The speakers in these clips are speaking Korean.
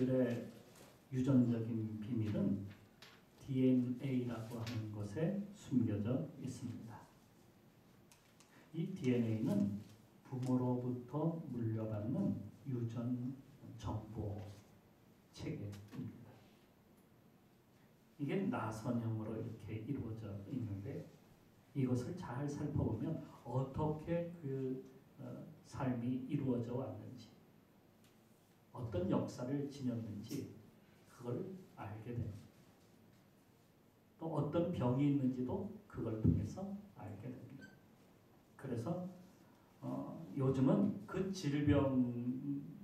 우리들의 유전적인 비밀은 DNA라고 하는 것에 숨겨져 있습니다. 이 DNA는 부모로부터 물려받는 유전 정보 체계입니다. 이게 나선형으로 이렇게 이루어져 있는데 이것을 잘 살펴보면 어떻게 그 삶이 이루어져 왔는지 어떤 역사를 지녔는지 그걸 알게 됩니다. 또 어떤 병이 있는지도 그걸 통해서 알게 됩니다. 그래서 요즘은 그 질병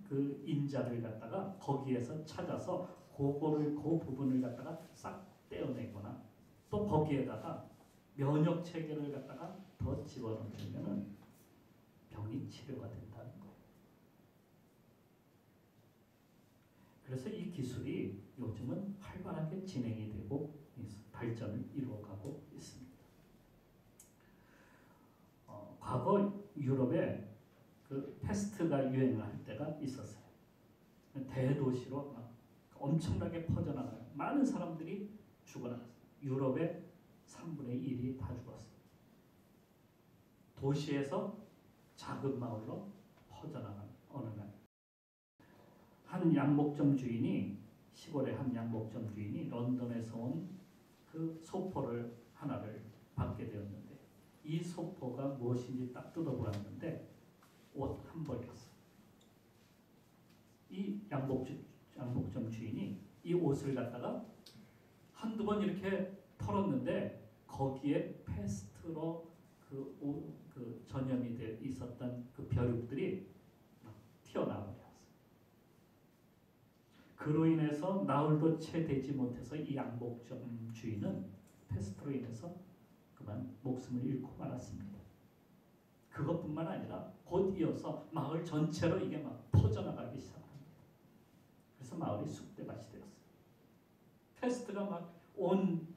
그 인자를 갖다가 거기에서 찾아서 그 부분을 갖다가 싹 떼어내거나 또 거기에다가 면역 체계를 갖다가 더 집어넣으면은 병이 치료가 된다는 거예요. 그래서 이 기술이 요즘은 활발하게 진행이 되고 발전을 이루어가고 있습니다. 과거 유럽에 그 패스트가 유행을 할 때가 있었어요. 대도시로 막 엄청나게 퍼져나가요. 많은 사람들이 죽어나갔어요. 유럽의 3분의 1이 다 죽었어요. 도시에서 작은 마을로 퍼져나간 어느 날 한 양복점 주인이 시골의 한 양복점 주인이 런던에서 온 그 소포를 하나를 받게 되었는데 이 소포가 무엇인지 딱 뜯어보았는데 옷 한 벌이었어요. 이 양복점 주인이 이 옷을 갖다가 한두 번 이렇게 털었는데 거기에 패스트로 그 전염이 돼 있었던 그 벼룩들이 막 튀어나와버렸어요. 그로 인해서 나흘도 채 되지 못해서 이 양복점 주인은 패스트로 인해서 그만 목숨을 잃고 말았습니다. 그것뿐만 아니라 곧 이어서 마을 전체로 이게 막 퍼져나가기 시작합니다. 그래서 마을이 쑥대밭이 되었어요. 패스트가 막 온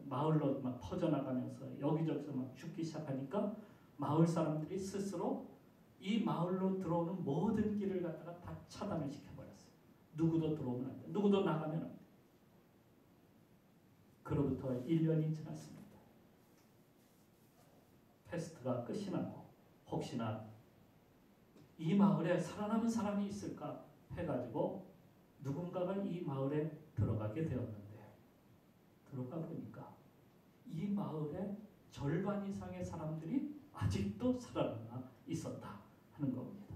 마을로 막 퍼져나가면서 여기저기서 막 죽기 시작하니까 마을 사람들이 스스로 이 마을로 들어오는 모든 길을 갖다가 다 차단을 시켜버렸어요. 누구도 들어오면 안 돼. 누구도 나가면 안 돼. 그로부터 1년이 지났습니다. 패스트가 끝이 나고 혹시나 이 마을에 살아남은 사람이 있을까 해가지고 누군가가 이 마을에 들어가게 되었는데 들어가 보니까 이 마을의 절반 이상의 사람들이 아직도 살아남아 있었다 하는 겁니다.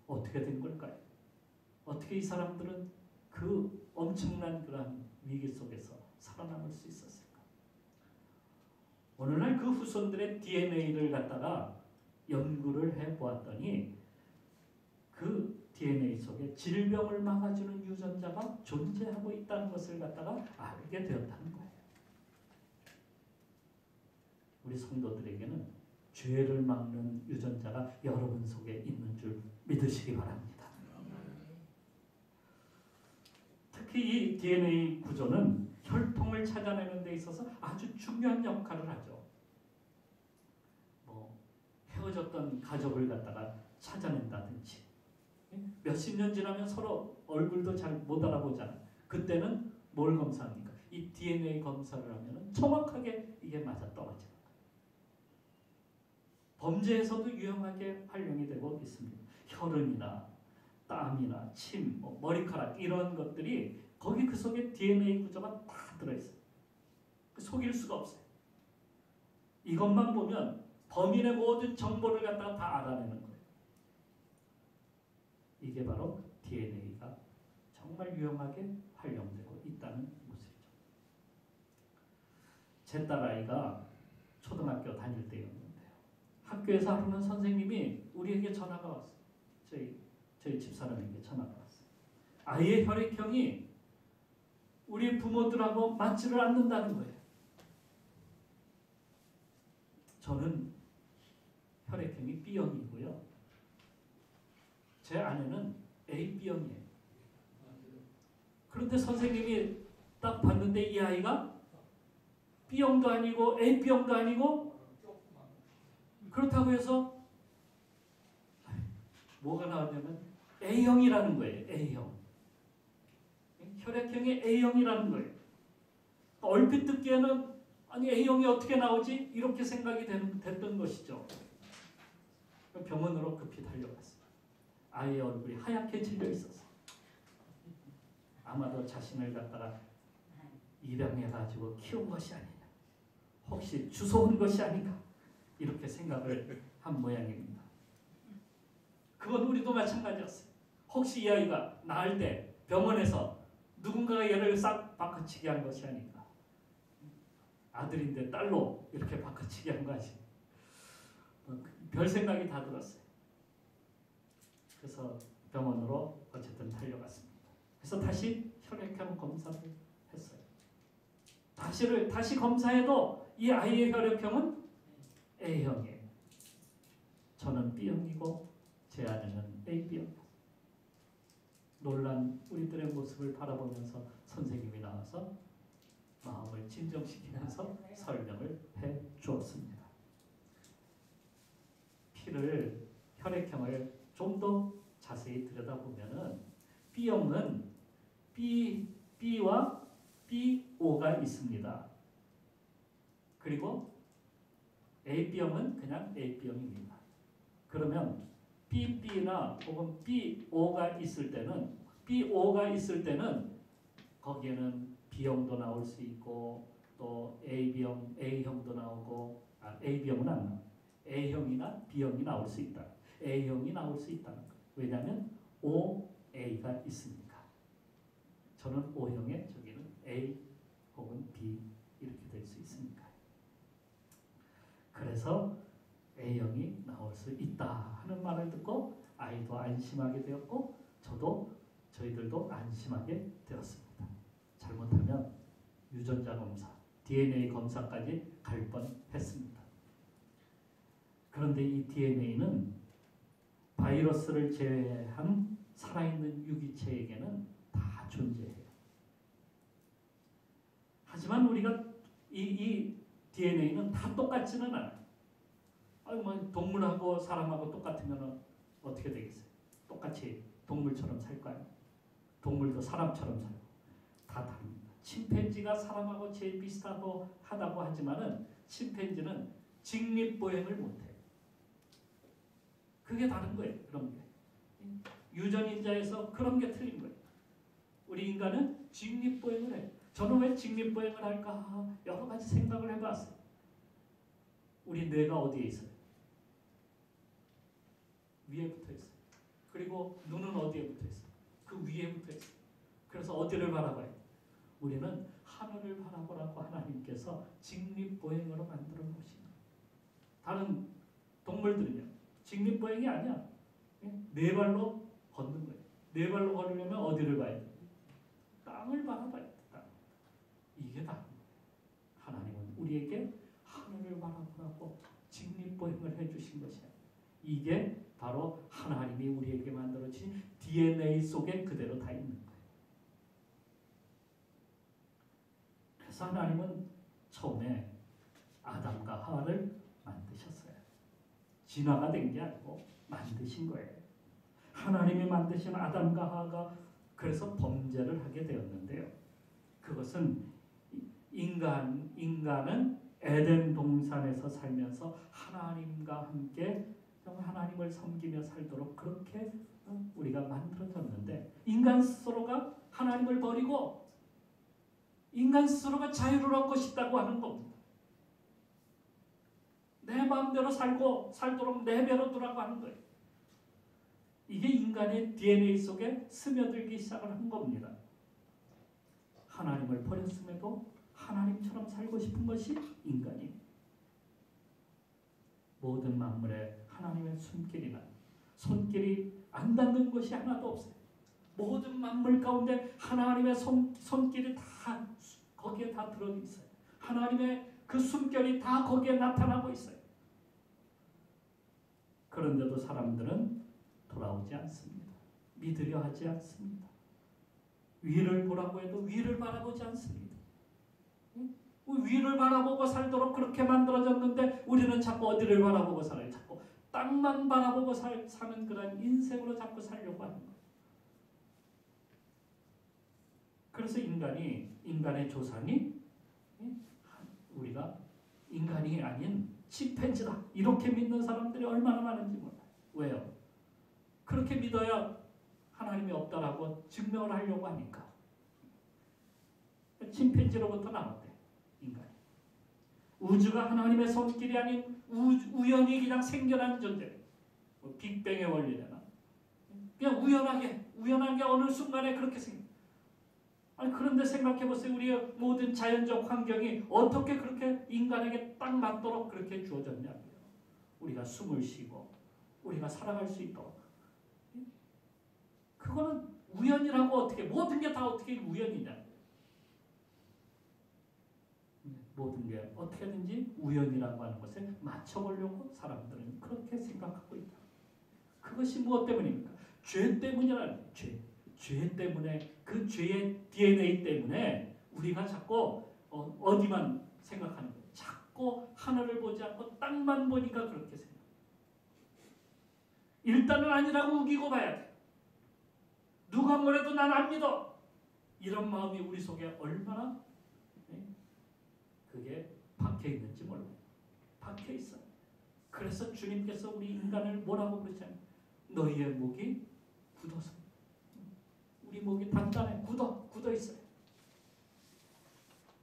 어떻게 된 걸까요? 어떻게 이 사람들은 그 엄청난 그런 위기 속에서 살아남을 수 있었을까? 오늘날 그 후손들의 DNA를 갖다가 연구를 해보았더니 그 DNA 속에 질병을 막아주는 유전자가 존재하고 있다는 것을 갖다가 알게 되었다는 거예요. 우리 성도들에게는 죄를 막는 유전자가 여러분 속에 있는 줄 믿으시기 바랍니다. 특히 이 DNA 구조는 혈통을 찾아내는 데 있어서 아주 중요한 역할을 하죠. 헤어졌던 가족을 갖다가 찾아낸다든지 몇십 년 지나면 서로 얼굴도 잘 못 알아보잖아요. 그때는 뭘 검사합니까? 이 DNA 검사를 하면 정확하게 이게 맞아떨어져요. 범죄에서도 유용하게 활용이 되고 있습니다. 혈흔이나 땀이나 침, 머리카락 이런 것들이 거기 그 속에 DNA 구조가 다 들어있어요. 속일 수가 없어요. 이것만 보면 범인의 모든 정보를 갖다가 다 알아내는 거예요. 이게 바로 DNA가 정말 유용하게 활용되고 있다는 모습이죠. 제 딸아이가 초등학교 다닐 때였는데요. 학교에서 하루는 선생님이 우리에게 전화가 왔어요. 저희 집사람에게 전화가 왔어요. 아이의 혈액형이 우리 부모들하고 맞지를 않는다는 거예요. 저는 혈액형이 B형이고요. 제 아내는 AB형이에요. 그런데 선생님이 딱 봤는데 이 아이가 B형도 아니고 AB형도 아니고 그렇다고 해서 뭐가 나왔냐면 A형이라는 거예요. A형. 혈액형이 A형이라는 거예요. 얼핏 듣기에는 아니 A형이 어떻게 나오지? 이렇게 생각이 됐던 것이죠. 병원으로 급히 달려갔어요. 아이의 얼굴이 하얗게 질려 있었어요. 아마도 자신을 갖다가 입양해가지고 키운 것이 아니냐. 혹시 주워온 것이 아닌가. 이렇게 생각을 한 모양입니다. 그건 우리도 마찬가지였어요. 혹시 이 아이가 낳을 때 병원에서 누군가가 얘를 싹 바꿔치기 한 것이 아닌가. 아들인데 딸로 이렇게 바꿔치기 한 것이. 별 생각이 다 들었어요. 그래서 병원으로 어쨌든 달려갔습니다. 그래서 다시 혈액형 검사를 했어요. 다시 검사해도 이 아이의 혈액형은 A형이에요. 저는 B형이고 제 아내는 AB형. 놀란 우리들의 모습을 바라보면서 선생님이 나와서 마음을 진정시키면서 설명을 해 주었습니다. 혈액형을 좀 더 자세히 들여다보면은 B형은 B와 BO가 있습니다. 그리고 AB형은 그냥 AB형입니다. 그러면 BB나 혹은 BO가 있을 때는 거기에는 B형도 나올 수 있고 또 A형도 나오고 AB형은 안 나와요. A형이나 B형이 나올 수 있다. A형이 나올 수 있다는 거예요. 왜냐하면 OA가 있으니까. 저는 O형에 저기는 A 혹은 B 이렇게 될 수 있으니까. 그래서 A형이 나올 수 있다 하는 말을 듣고 아이도 안심하게 되었고 저희들도 안심하게 되었습니다. 잘못하면 유전자 검사, DNA 검사까지 갈 뻔했습니다. 그런데 이 DNA는 바이러스를 제외한 살아있는 유기체에게는 다 존재해요. 하지만 우리가 이 DNA는 다 똑같지는 않아요. 동물하고 사람하고 똑같으면 어떻게 되겠어요? 똑같이 동물처럼 살까요? 동물도 사람처럼 살고 다 다릅니다. 침팬지가 사람하고 제일 비슷하다고 하지만은 침팬지는 직립보행을 못해요. 그게 다른 거예요. 그런 게. 유전인자에서 그런 게 틀린 거예요. 우리 인간은 직립보행을 해요. 저는 왜 직립보행을 할까? 여러 가지 생각을 해봤어요. 우리 뇌가 어디에 있어요? 위에 붙어 있어요. 그리고 눈은 어디에 붙어 있어요? 그 위에 붙어 있어요. 그래서 어디를 바라봐요? 우리는 하늘을 바라보라고 하나님께서 직립보행으로 만들어 놓으신 거예요. 다른 동물들은요. 직립보행이 아니야. 네 발로 걷는 거예요. 네 발로 걸으려면 어디를 봐야 돼? 땅을 바라봐야 돼. 땅. 이게 다른 거예요. 하나님은 우리에게 하늘을 바라보라고 직립보행을 해주신 것이야. 이게 바로 하나님이 우리에게 만들어진 DNA 속에 그대로 다 있는 거예요. 그래서 하나님은 처음에 아담과 하와를 만드셨어요. 진화가 된 게 아니고 만드신 거예요. 하나님이 만드신 아담과 하와가 그래서 범죄를 하게 되었는데요. 그것은 인간은 에덴 동산에서 살면서 하나님과 함께 하나님을 섬기며 살도록 그렇게 우리가 만들어졌는데 인간 스스로가 하나님을 버리고 인간 스스로가 자유를 얻고 싶다고 하는 겁니다. 내 마음대로 살도록 내 배로 두라고 하는 거예요. 이게 인간의 DNA 속에 스며들기 시작을 한 겁니다. 하나님을 버렸음에도 하나님처럼 살고 싶은 것이 인간이. 모든 만물에 하나님의 손길이 안 닿는 것이 하나도 없어요. 모든 만물 가운데 하나님의 손길이 다 거기에 다 들어있어요. 하나님의 그 숨결이 다 거기에 나타나고 있어요. 그런데도 사람들은 돌아오지 않습니다. 믿으려 하지 않습니다. 위를 보라고 해도 위를 바라보지 않습니다. 위를 바라보고 살도록 그렇게 만들어졌는데 우리는 자꾸 어디를 바라보고 살아요? 자꾸 땅만 바라보고 사는 그런 인생으로 자꾸 살려고 하는 거예요. 그래서 인간의 조상이 우리가 인간이 아닌 침팬지다 이렇게 믿는 사람들이 얼마나 많은지 몰라요. 왜요? 그렇게 믿어야 하나님이 없다라고 증명을 하려고 하니까. 침팬지로부터 나왔대, 인간이. 우주가 하나님의 손길이 아닌 우연히 그냥 생겨난 존재. 뭐 빅뱅의 원리잖아. 그냥 우연하게 어느 순간에 그렇게 생겨. 아니 그런데 생각해보세요. 우리의 모든 자연적 환경이 어떻게 그렇게 인간에게 딱 맞도록 그렇게 주어졌냐고요. 우리가 숨을 쉬고 우리가 살아갈 수 있도록. 그거는 우연이라고 어떻게 모든 게 다 어떻게 우연이냐. 모든 게 어떻게든지 우연이라고 하는 것에 맞춰보려고 사람들은 그렇게 생각하고 있다. 그것이 무엇 때문입니까? 죄 때문이라는 죄 때문에 그 죄의 DNA 때문에 우리가 자꾸 어디만 생각하는 거예요. 자꾸 하늘을 보지 않고 땅만 보니까 그렇게 생각해요. 일단은 아니라고 우기고 봐야 돼. 누가 뭐래도 난 안 믿어. 이런 마음이 우리 속에 얼마나 그게 박혀 있는지 몰라요. 박혀 있어요. 그래서 주님께서 우리 인간을 뭐라고 그러잖아요. 너희의 목이 굳어서. 우리 목이 단단해. 굳어 있어요.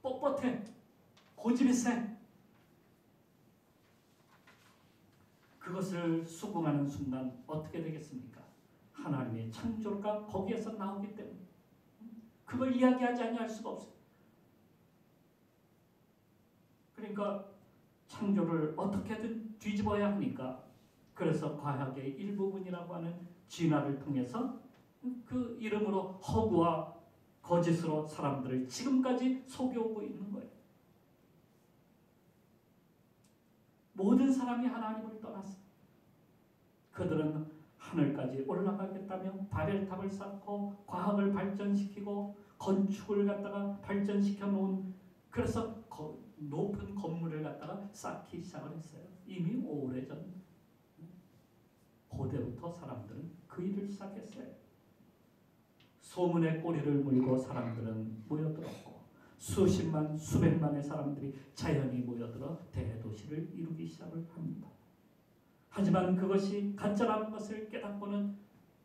뻣뻣해. 고집이 세. 그것을 수긍하는 순간 어떻게 되겠습니까? 하나님의 창조가 거기에서 나오기 때문에 그걸 이야기하지 아니할 수가 없어요. 그러니까 창조를 어떻게든 뒤집어야 하니까 그래서 과학의 일부분이라고 하는 진화를 통해서 그 이름으로 허구와 거짓으로 사람들을 지금까지 속여오고 있는 거예요. 모든 사람이 하나님을 떠났어요. 그들은 하늘까지 올라가겠다며 바벨탑을 쌓고 과학을 발전시키고 건축을 갖다가 발전시켜 놓은 그래서 높은 건물을 갖다가 쌓기 시작을 했어요. 이미 오래전 고대부터 사람들은 그 일을 시작했어요. 소문의 꼬리를 물고 사람들은 모여들었고 수십만 수백만의 사람들이 자연히 모여들어 대도시를 이루기 시작을 합니다. 하지만 그것이 가짜라는 것을 깨닫고는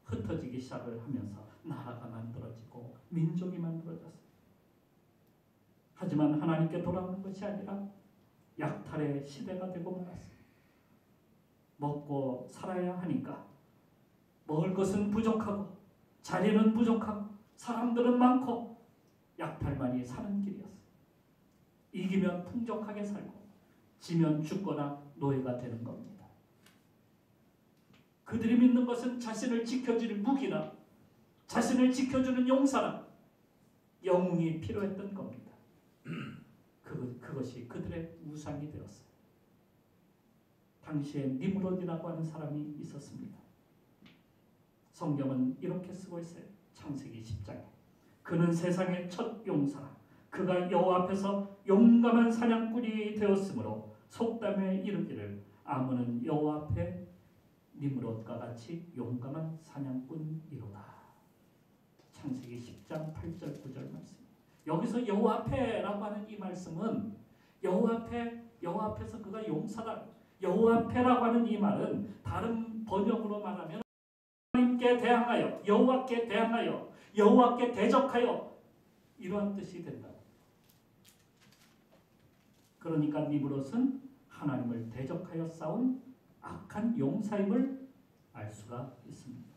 흩어지기 시작을 하면서 나라가 만들어지고 민족이 만들어졌어요. 하지만 하나님께 돌아오는 것이 아니라 약탈의 시대가 되고 말았어요. 먹고 살아야 하니까 먹을 것은 부족하고 자리는 부족하고 사람들은 많고 약탈만이 사는 길이었어요. 이기면 풍족하게 살고 지면 죽거나 노예가 되는 겁니다. 그들이 믿는 것은 자신을 지켜주는 무기나 자신을 지켜주는 용사나 영웅이 필요했던 겁니다. 그것이 그들의 우상이 되었어요. 당시에 니므롯이라고 하는 사람이 있었습니다. 성경은 이렇게 쓰고 있어요. 창세기 10장에. 그는 세상의 첫 용사, 그가 여호와 앞에서 용감한 사냥꾼이 되었으므로 속담에 이르기를 아무는 여호와 앞에 니므롯과 같이 용감한 사냥꾼이로다. 창세기 10장 8절 9절 말씀. 여기서 여호와 앞에라고 하는 이 말씀은 여호와 앞에서 그가 용사다. 여호와 앞에라고 하는 이 말은 다른 번역으로 말하면 하나님께 대항하여 여호와께 대항하여 여호와께 대적하여 이러한 뜻이 된다. 그러니까 니므롯은 하나님을 대적하여 싸운 악한 용사임을 알 수가 있습니다.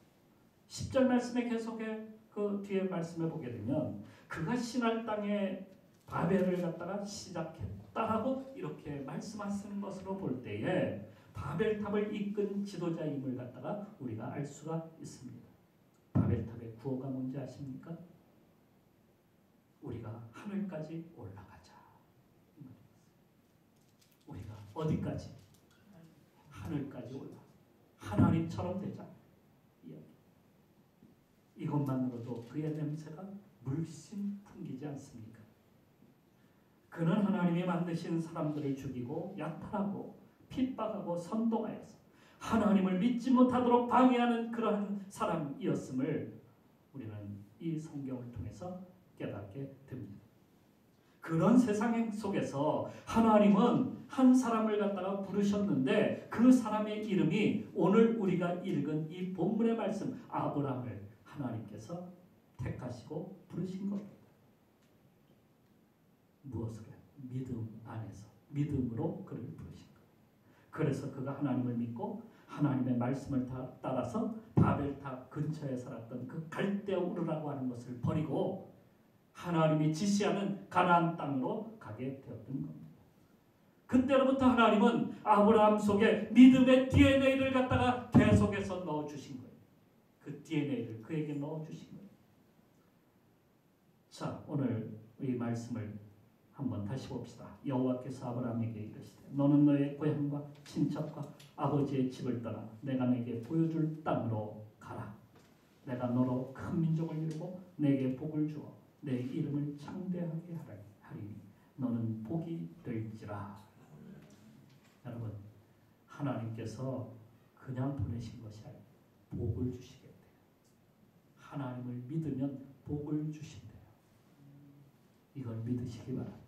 10절 말씀에 계속해 그 뒤에 말씀을 보게 되면 그가 신할 땅에 바벨을 갖다가 시작했다라고 이렇게 말씀하시는 것으로 볼 때에 바벨탑을 이끈 지도자임을 갖다가 우리가 알 수가 있습니다. 바벨탑의 구호가 뭔지 아십니까? 우리가 하늘까지 올라가자. 우리가 어디까지? 하늘까지 올라. 하나님처럼 되자. 이것만으로도 그의 냄새가 물씬 풍기지 않습니까? 그는 하나님이 만드신 사람들을 죽이고 약탈하고 핍박하고 선동하여서 하나님을 믿지 못하도록 방해하는 그러한 사람이었음을 우리는 이 성경을 통해서 깨닫게 됩니다. 그런 세상 속에서 하나님은 한 사람을 갖다가 부르셨는데 그 사람의 이름이 오늘 우리가 읽은 이 본문의 말씀 아브라함을 하나님께서 택하시고 부르신 겁니다. 무엇으로? 믿음 안에서 믿음으로 그를 부르신 거예요. 그래서 그가 하나님을 믿고 하나님의 말씀을 따라서 바벨탑 근처에 살았던 그 갈대 우르라고 하는 것을 버리고 하나님이 지시하는 가나안 땅으로 가게 되었던 겁니다. 그때로부터 하나님은 아브라함 속에 믿음의 DNA를 갖다가 계속해서 넣어주신 거예요. 그 DNA를 그에게 넣어주신 거예요. 자, 오늘 이 말씀을 한번 다시 봅시다. 여호와께서 아브라함에게 이르시되 너는 너의 고향과 친척과 아버지의 집을 떠나 내가 내게 보여줄 땅으로 가라. 내가 너로 큰 민족을 이루고 내게 복을 주어 내 이름을 창대하게 하리니 너는 복이 될지라. 여러분, 하나님께서 그냥 보내신 것이 아니에요. 복을 주시겠대요. 하나님을 믿으면 복을 주신대요. 이걸 믿으시기 바랍니다.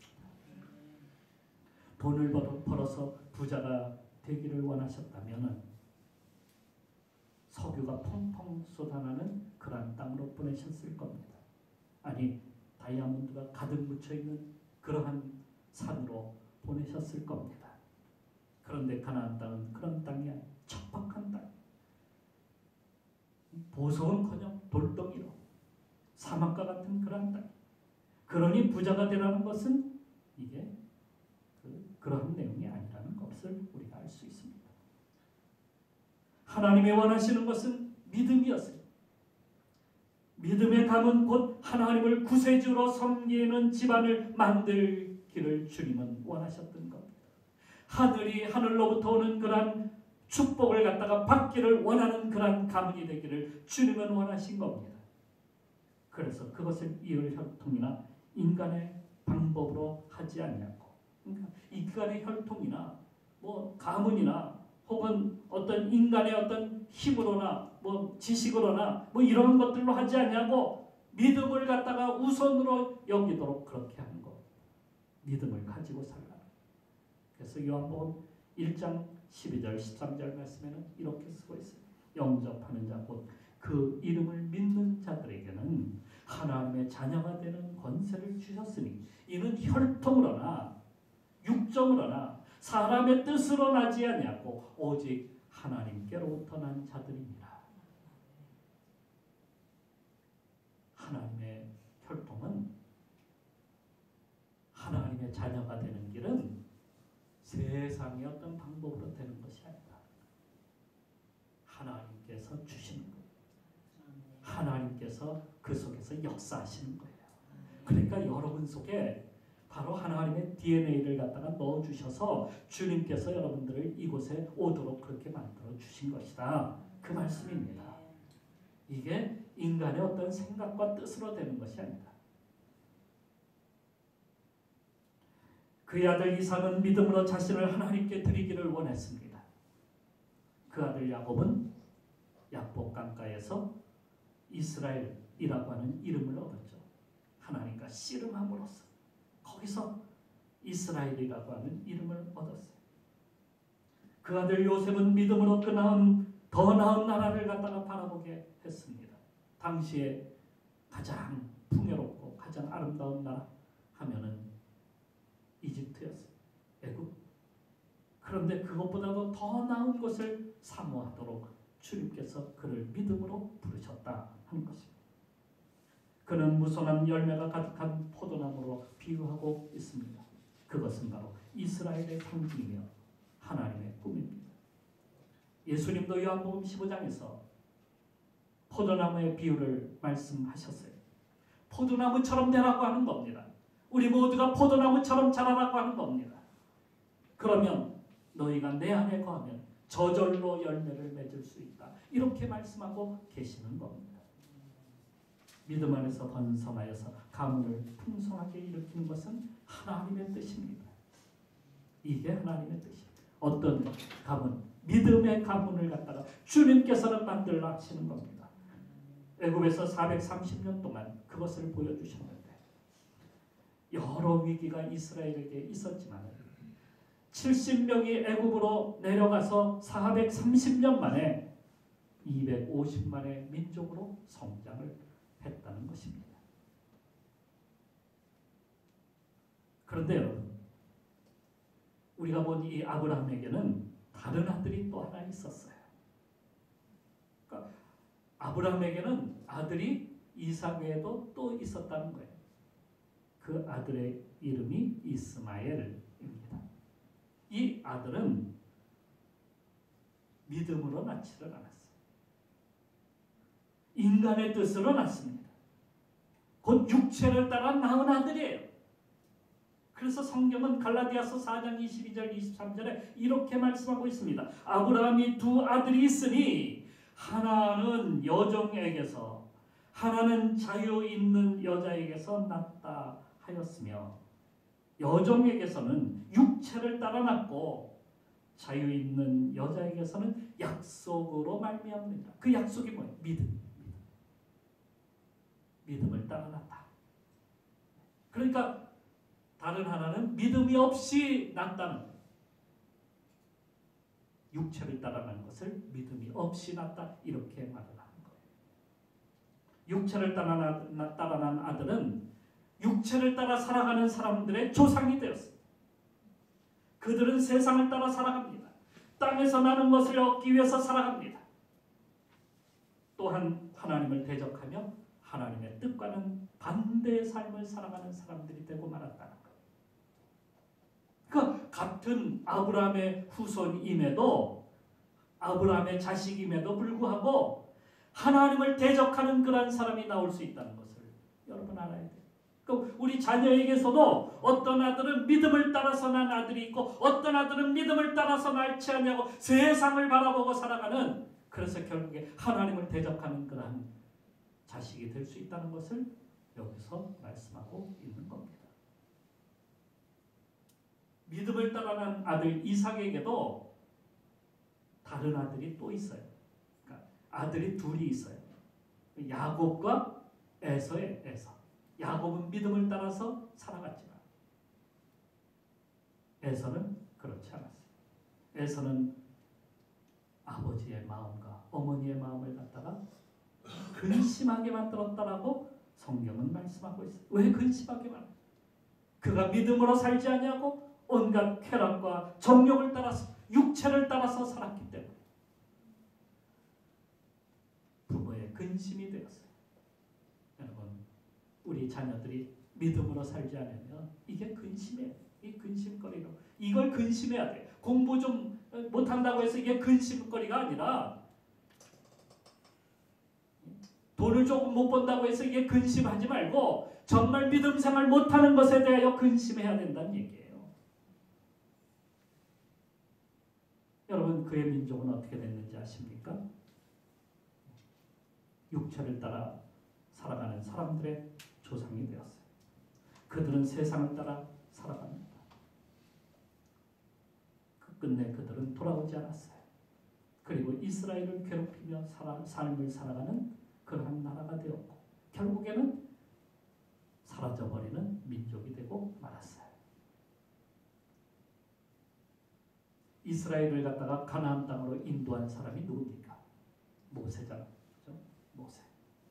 돈을 벌어서 부자가 되기를 원하셨다면 석유가 펑펑 쏟아나는 그러한 땅으로 보내셨을 겁니다. 아니, 다이아몬드가 가득 묻혀있는 그러한 산으로 보내셨을 겁니다. 그런데 가나안 땅은 그런 땅이 아니에요. 척박한 땅. 보석은커녕 돌덩이로 사막과 같은 그런 땅. 그러니 부자가 되라는 것은 이게 그러한 내용이 아니라는 것을 우리가 알 수 있습니다. 하나님이 원하시는 것은 믿음이었어요. 믿음의 감은 곧 하나님을 구세주로 섬기는 집안을 만들기를 주님은 원하셨던 겁니다. 하늘이 하늘로부터 오는 그러한 축복을 갖다가 받기를 원하는 그러한 가문이 되기를 주님은 원하신 겁니다. 그래서 그것을 이을 혈통이나 인간의 방법으로 하지 않냐고. 그러니까 인간의 혈통이나 뭐 가문이나 혹은 어떤 인간의 어떤 힘으로나 뭐 지식으로나 뭐 이런 것들로 하지 않냐고 믿음을 갖다가 우선으로 여기도록 그렇게 하는 거. 믿음을 가지고 살라. 그래서 요한복음 1장 12절 13절 말씀에는 이렇게 쓰고 있어요. 영접하는 자 곧 그 이름을 믿는 자들에게는 하나님의 자녀가 되는 권세를 주셨으니 이는 혈통으로나 육정으로나 사람의 뜻으로 나지 아니하고 오직 하나님께로부터 난 자들입니다. 하나님의 혈통은 하나님의 자녀가 되는 길은 세상의 어떤 방법으로 되는 것이 아니다. 하나님께서 주시는 거예요. 하나님께서 그 속에서 역사하시는 거예요. 그러니까 여러분 속에 바로 하나님의 DNA를 갖다가 넣어주셔서 주님께서 여러분들을 이곳에 오도록 그렇게 만들어 주신 것이다. 그 말씀입니다. 이게 인간의 어떤 생각과 뜻으로 되는 것이 아니다. 그의 아들 이삭은 믿음으로 자신을 하나님께 드리기를 원했습니다. 그 아들 야곱은 야복 강가에서 이스라엘이라고 하는 이름을 얻었죠. 하나님과 씨름함으로써 거기서 이스라엘이라고 하는 이름을 얻었어요. 그 아들 요셉은 믿음으로 더 나은 나라를 갖다가 바라보게 했습니다. 당시에 가장 풍요롭고 가장 아름다운 나라 하면은 이집트였어요. 애굽. 그런데 그것보다도 더 나은 것을 사모하도록 주님께서 그를 믿음으로 부르셨다 하는 것입니다. 그는 무성한 열매가 가득한 포도나무로 비유하고 있습니다. 그것은 바로 이스라엘의 상징이며 하나님의 꿈입니다. 예수님도 요한복음 15장에서 포도나무의 비유를 말씀하셨어요. 포도나무처럼 되라고 하는 겁니다. 우리 모두가 포도나무처럼 자라라고 하는 겁니다. 그러면 너희가 내 안에 거하면 저절로 열매를 맺을 수 있다. 이렇게 말씀하고 계시는 겁니다. 믿음 안에서 번성하여서 가문을 풍성하게 일으키는 것은 하나님의 뜻입니다. 이게 하나님의 뜻입니다. 어떤 가문, 믿음의 가문을 갖다가 주님께서는 만들라 하시는 겁니다. 애굽에서 430년 동안 그것을 보여주셨는데 여러 위기가 이스라엘에게 있었지만 70명이 애굽으로 내려가서 430년 만에 250만의 민족으로 성장을 했다는 것입니다. 그런데 여러분, 우리가 본 이 아브라함에게는 다른 아들이 또 하나 있었어요. 그러니까 아브라함에게는 아들이 이삭 외에도 또 있었다는 거예요. 그 아들의 이름이 이스마엘입니다. 이 아들은 믿음으로 낳지를 않았어요. 인간의 뜻으로 낳습니다. 곧 육체를 따라 낳은 아들이에요. 그래서 성경은 갈라디아서 4장 22절 23절에 이렇게 말씀하고 있습니다. 아브라함이 두 아들이 있으니 하나는 여종에게서 하나는 자유 있는 여자에게서 낳다 하였으며 여종에게서는 육체를 따라 낳고 자유 있는 여자에게서는 약속으로 말미암는다. 그 약속이 뭐예요? 믿음을 따라 낳다. 그러니까 다른 하나는 믿음이 없이 낳다는 거예요. 육체를 따라 낳은 것을 믿음이 없이 낳다 이렇게 말을 하는 거예요. 육체를 따라 낳은 아들은 육체를 따라 살아가는 사람들의 조상이 되었습니다. 그들은 세상을 따라 살아갑니다. 땅에서 나는 것을 얻기 위해서 살아갑니다. 또한 하나님을 대적하며 하나님의 뜻과는 반대의 삶을 살아가는 사람들이 되고 말았다는 거예요. 그 같은 아브라함의 후손임에도 아브라함의 자식임에도 불구하고 하나님을 대적하는 그런 사람이 나올 수 있다는 것을 여러분 알아야 돼요. 우리 자녀에게서도 어떤 아들은 믿음을 따라서 난 아들이 있고 어떤 아들은 믿음을 따라서 낳지 않냐고 세상을 바라보고 살아가는, 그래서 결국에 하나님을 대적하는 그러한 자식이 될 수 있다는 것을 여기서 말씀하고 있는 겁니다. 믿음을 따라 난 아들 이삭에게도 다른 아들이 또 있어요. 그러니까 아들이 둘이 있어요. 야곱과 에서의 에서. 야곱은 믿음을 따라서 살아갔지만 에서는 그렇지 않았어요. 에서는 아버지의 마음과 어머니의 마음을 갖다가 근심하게 만들었다라고 성경은 말씀하고 있어요. 왜 근심하게 만들었어요? 그가 믿음으로 살지 않냐고 온갖 쾌락과 정욕을 따라서 육체를 따라서 살았기 때문에 부모의 근심이 되었어요. 여러분, 우리 자녀들이 믿음으로 살지 않으면 이게 근심이에요. 이 근심거리로 이걸 근심해야 돼. 공부 좀 못한다고 해서 이게 근심거리가 아니라 돈을 조금 못 번다고 해서 이게 근심하지 말고 정말 믿음 생활 못하는 것에 대하여 근심해야 된다는 얘기예요. 여러분, 그의 민족은 어떻게 됐는지 아십니까? 육체를 따라 살아가는 사람들의 조상이 되었어요. 그들은 세상을 따라 살아갑니다. 끝내 그들은 돌아오지 않았어요. 그리고 이스라엘을 괴롭히며 삶을 살아가는 그러한 나라가 되었고 결국에는 사라져버리는 민족이 되고 말았어요. 이스라엘을 갖다가 가나안 땅으로 인도한 사람이 누굽니까? 모세잖아요. 그렇죠?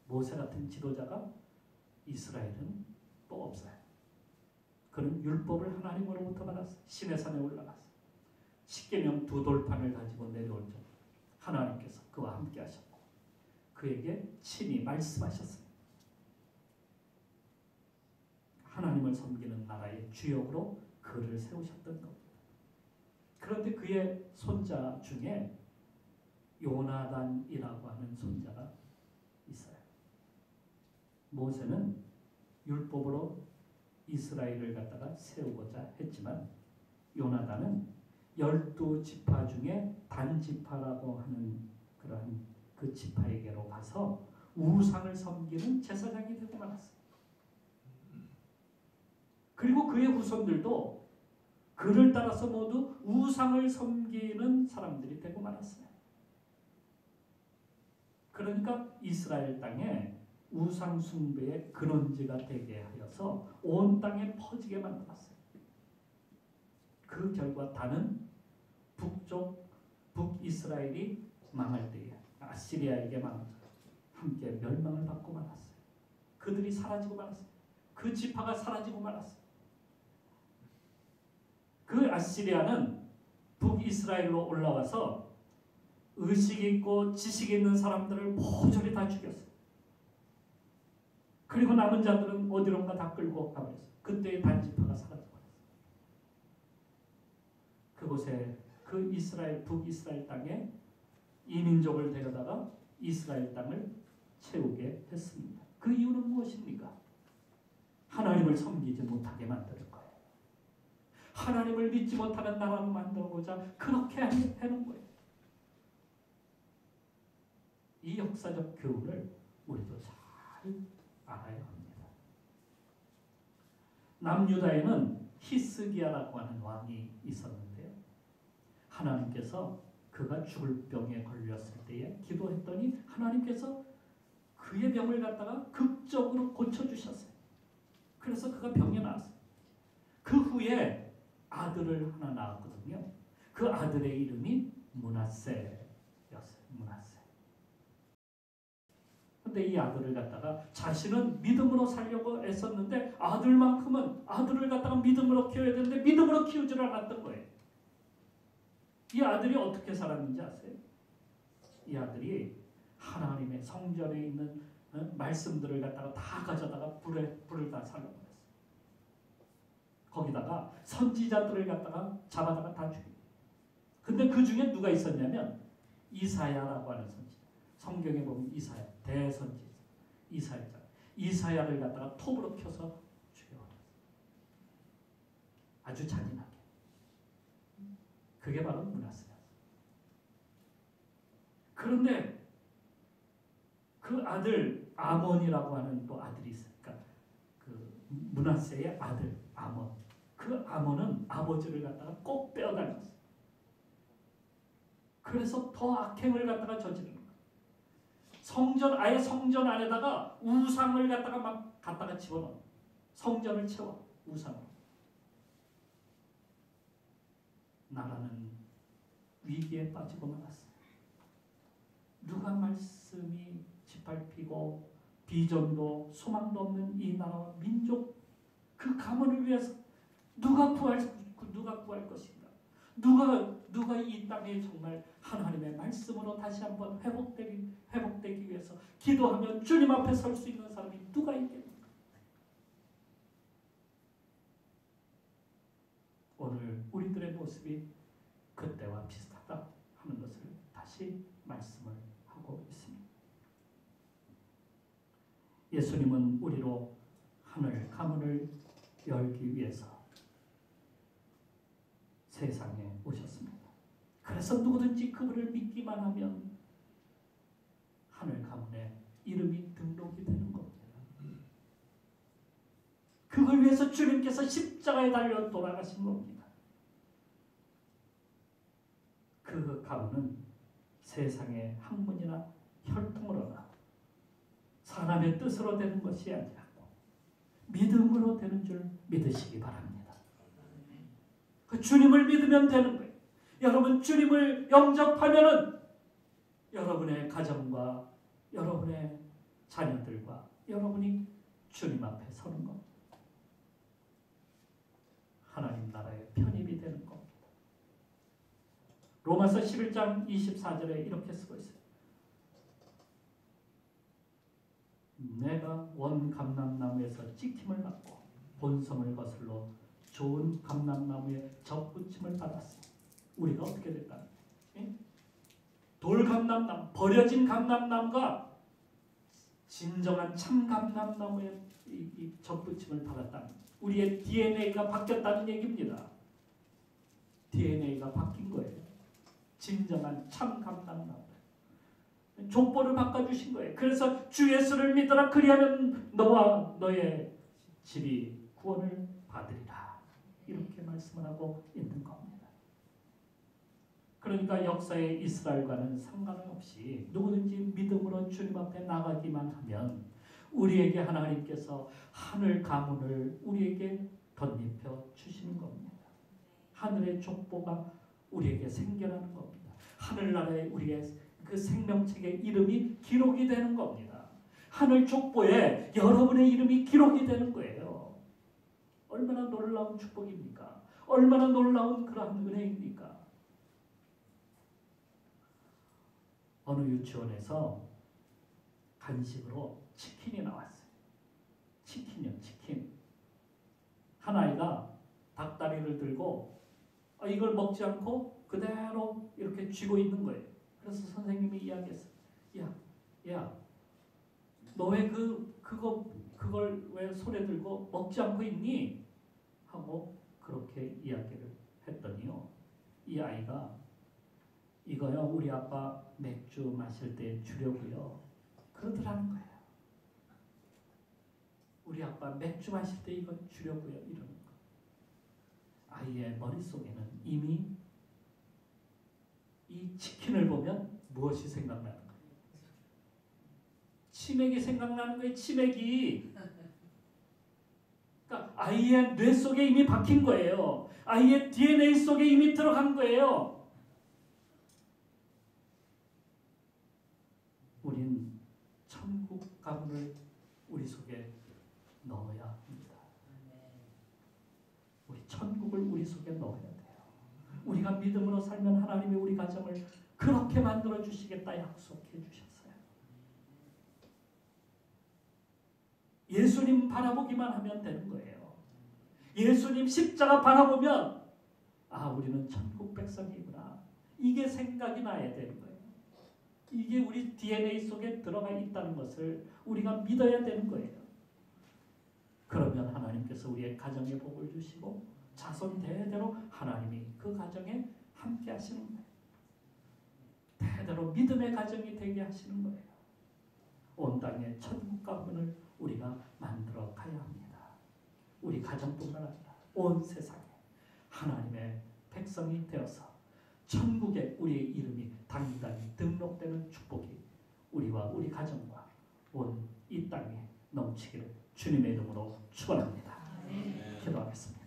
모세 같은 지도자가 이스라엘은 또 없어요. 그는 율법을 하나님으로부터 받았어요. 시내산에 올라갔어요. 십계명 두 돌판을 가지고 내려올 때 하나님께서 그와 함께 하셨고 그에게 친히 말씀하셨습니다. 하나님을 섬기는 나라의 주역으로 그를 세우셨던 겁니다. 그런데 그의 손자 중에 요나단이라고 하는 손자가 있어요. 모세는 율법으로 이스라엘을 갖다가 세우고자 했지만 요나단은 12지파 중에 단지파라고 하는 그러한 그 지파에게로 가서 우상을 섬기는 제사장이 되고 말았어요. 그리고 그의 후손들도 그를 따라서 모두 우상을 섬기는 사람들이 되고 말았어요. 그러니까 이스라엘 땅에 우상 숭배의 근원지가 되게 하여서 온 땅에 퍼지게 만들었어요. 그 결과 다는 북이스라엘이 망할 때에 아시리아에게 망하죠. 함께 멸망을 받고 말았어요. 그들이 사라지고 말았어요. 그 지파가 사라지고 말았어요. 그 아시리아는 북이스라엘로 올라와서 의식 있고 지식 있는 사람들을 모조리 다 죽였어요. 그리고 남은 자들은 어디론가 다 끌고 가버렸어요. 그때의 단지파가 사라지고 말았어요. 그곳에 그 북이스라엘 땅에 이민족을 데려다가 이스라엘 땅을 채우게 했습니다. 그 이유는 무엇입니까? 하나님을 섬기지 못하게 만드는 거예요. 하나님을 믿지 못하는 나라로 만들고자 그렇게 해놓은 거예요. 이 역사적 교훈을 우리도 잘 알아야 합니다. 남유다에는 히스기야라고 하는 왕이 있었는데요. 하나님께서 그가 죽을 병에 걸렸을 때에 기도했더니 하나님께서 그의 병을 갖다가 극적으로 고쳐주셨어요. 그래서 그가 병에 나왔어요. 그 후에 아들을 하나 낳았거든요. 그 아들의 이름이 므낫세였어요. 므낫세. 근데 이 아들을 갖다가 자신은 믿음으로 살려고 애썼는데 아들을 갖다가 믿음으로 키워야 되는데 믿음으로 키우지를 않았던 거예요. 이 아들이 어떻게 살았는지 아세요? 이 아들이 하나님의 성전에 있는 말씀들을 갖다가 다 가져다가 불을 다 살려버렸어요. 거기다가 선지자들을 갖다가 잡아다가 다 죽여요. 근데 그 중에 누가 있었냐면 이사야라고 하는 선지자. 성경에 보면 이사야, 대선지자, 이사야를 갖다가 톱으로 켜서 죽여버렸어요. 아주 잔인하게. 그게 바로 므낫세였어요. 그런데 그 아들 아몬이라고 하는 또 아들이 있으니까 그 므낫세의 아들 아몬. 그 아몬은 아버지를 갖다가 꼭 빼어다녔어요. 그래서 더 악행을 갖다가 저지르는 거예요. 아예 성전 안에다가 우상을 갖다가 막 갖다가 집어넣어. 성전을 채워 우상으로. 나라는 위기에 빠지고 말았어요. 누가 말씀이 짓밟히고 비전도 소망도 없는 이 나라와 민족 그 가문을 위해서 누가 구할 것인가? 누가 이 땅에 정말 하나님의 말씀으로 다시 한번 회복되기 위해서 기도하며 주님 앞에 설 수 있는 사람이 누가 있겠는가? 오늘 우리들의 모습이 그때와 비슷하다 하는 것을 다시 말씀을 하고 있습니다. 예수님은 우리로 하늘 가문을 열기 위해서 세상에 오셨습니다. 그래서 누구든지 그분을 믿기만 하면 하늘 가문에 이름이 등록이 되는 겁니다. 그걸 위해서 주님께서 십자가에 달려 돌아가신 겁니다. 그 가문은 세상의 학문이나 혈통으로나 사람의 뜻으로 되는 것이 아니라 믿음으로 되는 줄 믿으시기 바랍니다. 그 주님을 믿으면 되는 거예요. 여러분 주님을 영접하면은 여러분의 가정과 여러분의 자녀들과 여러분이 주님 앞에 서는 겁니다. 하나님 나라의 편입이 되는 겁니다. 로마서 11장 24절에 이렇게 쓰고 있어요. 내가 원 감람나무에서 찍힘을 받고 본성을 거슬러 좋은 감람나무에 접붙임을 받았어요. 우리가 어떻게 될까요? 돌감람나무, 버려진 감람나무가 진정한 참 감람나무에 접붙임을 받았다. 우리의 DNA가 바뀌었다는 얘기입니다. DNA가 바뀐 거예요. 진정한 참 감람나무. 족보를 바꿔주신 거예요. 그래서 주 예수를 믿어라. 그리하면 너와 너의 집이 구원을 받으리라. 이렇게 말씀을 하고 있는 겁니다. 그러니까 역사의 이스라엘과는 상관없이 누구든지 믿음으로 주님 앞에 나가기만 하면 우리에게 하나님께서 하늘 가문을 우리에게 덧입혀 주시는 겁니다. 하늘의 족보가 우리에게 생겨나는 겁니다. 하늘나라에 우리의 그 생명책의 이름이 기록이 되는 겁니다. 하늘 족보에 여러분의 이름이 기록이 되는 거예요. 얼마나 놀라운 축복입니까? 얼마나 놀라운 그러한 은혜입니까? 어느 유치원에서 간식으로 치킨이 나왔어요. 치킨이요, 치킨. 한 아이가 닭다리를 들고 이걸 먹지 않고 그대로 이렇게 쥐고 있는 거예요. 그래서 선생님이 이야기했어요. 야, 너 왜 그걸 왜 손에 들고 먹지 않고 있니? 하고 그렇게 이야기를 했더니요. 이 아이가 이거요 우리 아빠 맥주 마실 때 주려고요. 그러더라는 거예요. 우리 아빠 맥주 마실 때 이거 주려고요. 이러는 거. 아이의 머릿속에는 이미 이 치킨을 보면 무엇이 생각나는 거예요? 치맥이 생각나는 거예요. 치맥이. 그러니까 아이의 뇌 속에 이미 박힌 거예요. 아이의 DNA 속에 이미 들어간 거예요. 우린 천국 가문을 우리 속에 넣어야 합니다. 우리 천국을 우리 속에 넣어야 돼요. 우리가 믿음으로 살면 하나님이 우리 가정을 그렇게 만들어 주시겠다 약속해 주셨어요. 예수님 바라보기만 하면 되는 거예요. 예수님 십자가 바라보면 우리는 천국 백성이구나. 이게 생각이 나야 되는 거예요. 이게 우리 DNA 속에 들어가 있다는 것을 우리가 믿어야 되는 거예요. 그러면 하나님께서 우리의 가정에 복을 주시고 자손 대대로 하나님이 그 가정에 함께 하시는 거예요. 대대로 믿음의 가정이 되게 하시는 거예요. 온 땅에 천국 가문을 우리가 만들어 가야 합니다. 우리 가정뿐만 아니라 온 세상에 하나님의 백성이 되어서 천국에 우리의 이름이 당당히 등록되는 축복이 우리와 우리 가정과 온 이 땅에 넘치기를 주님의 이름으로 축원합니다. 기도하겠습니다.